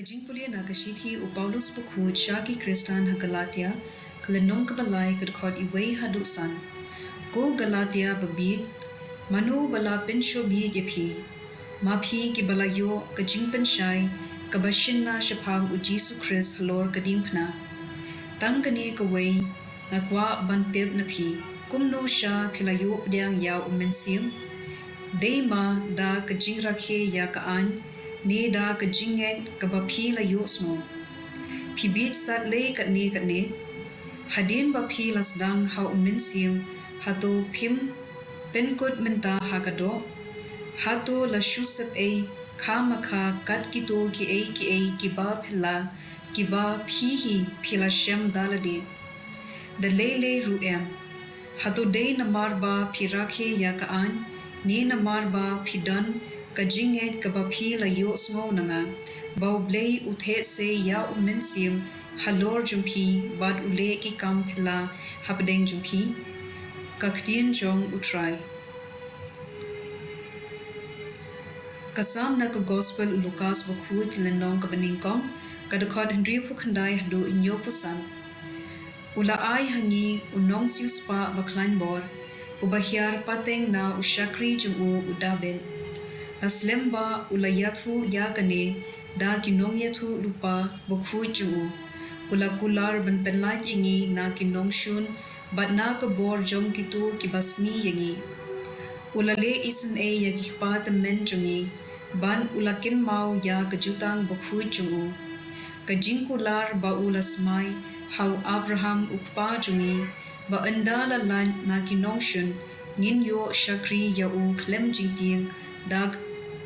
jingpule na kashiti u Paulus buku shaki Kristan ha Galatia kalenong kabalai kadkot iway hadusan go Galatia babi manu bala pensho bi yepi maphi ki balayo kajingpen shai kabashin na shapang u Jesu Christ halor kadimpna tangkani kaway ngakwa banteb na phi kumno sha philayo dyang yaw umensim deima da kajing rakhe ya kaan ne da kajingen kabaphi la yosmo phibit sat le katne hadin ba phi lasdang ha umensim hato phim penkut menta hakado hato la shusep e khamaka kat kito ki ki ba phila ki ba phi hi phila shem dalade the lele ruem hato de namar ba phirakhe ya kaan ne namar ba phidan kajinget kabaphi la yo smo nanga bau Blei uthe se ya umensim halor jumpi bad ule ki kam phila hapdeng jumpi ktien jong utrai kasam na ka gospel Lucas bukhut lenong kabaning kong kadakod hendri phukhandai hadu inyo pusan ula ai hangi unong siuspa baklan bor ubahyar pateng na ushakri jumu udaben aslemba ulayathu yakane da kinong yathu lupa bukhu ju ula kular ban penlai yingi na kinong shun bat na ka bor jong kitu kibasni yingi ula le isin e yakikpa temen jungi ban ulakin mau ya kajutang bukhu ju kajing kular ba ulasmai how Abraham ukpa jungi ba andala lan na kinong shun ngin yo shakri ya u klem jingting dag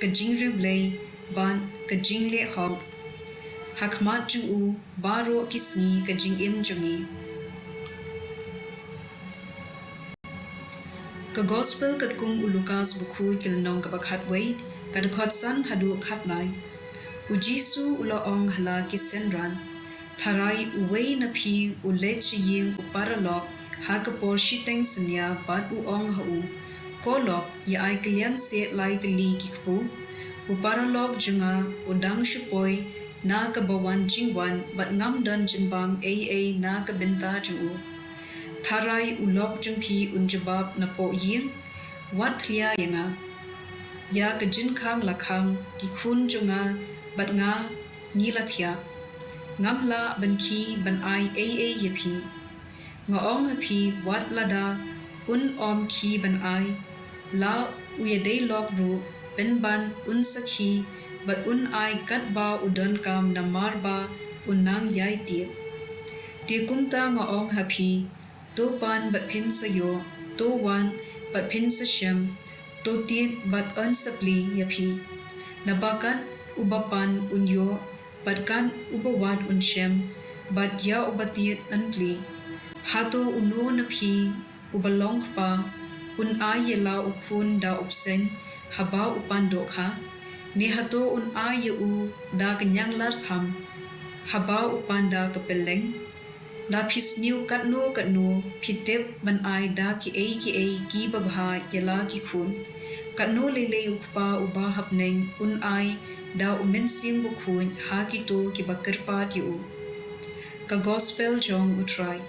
kajing Blei ban kajing le hog hakmat ju baro kisni kajing im jungi ka gospel kadkung Lucas buku kilnong kabakhat way kadkhot san hadu khatnai u Jesu ula ong hala kisenran tharai uway na phi ule chiying uparalok hakapor shiteng sanya bat u ong hau kolok ya ai klian se lai tli kikpu uparalok junga udang shupoi na kabawan jingwan bat ngam dan jinbang na kabenta ju tharai ulok jungphi unjabab na po ying wat thlia yanga ya kajin khang lakhang kikhun junga bat nga nilathia ngamla banki ban ai yepi ngaong hapi wat lada un om ki ban ai la uyedei lok ru ben ban un sakhi bat un ai kat ba udon kam namar ba unang yai ti kumta ngaong hapi to pan bat phin sayo to wan bat phin sa shem to tit bat un sapli yapi nabakan ubapan unyo bat kan ubawad un shem bat ya ubatit anpli hato uno na phi ubalong pa un ayela ukhun da upseng haba upan do kha ne hato un ayu da kanyang lar tham haba upan da kapeleng la phis new katno phitep ban ai da ki ki babha yela ki khun katno lele ukpa uba hapneng un ai da umen sim bukhun ha ki to ki bakar pa ti ka gospel jong utrai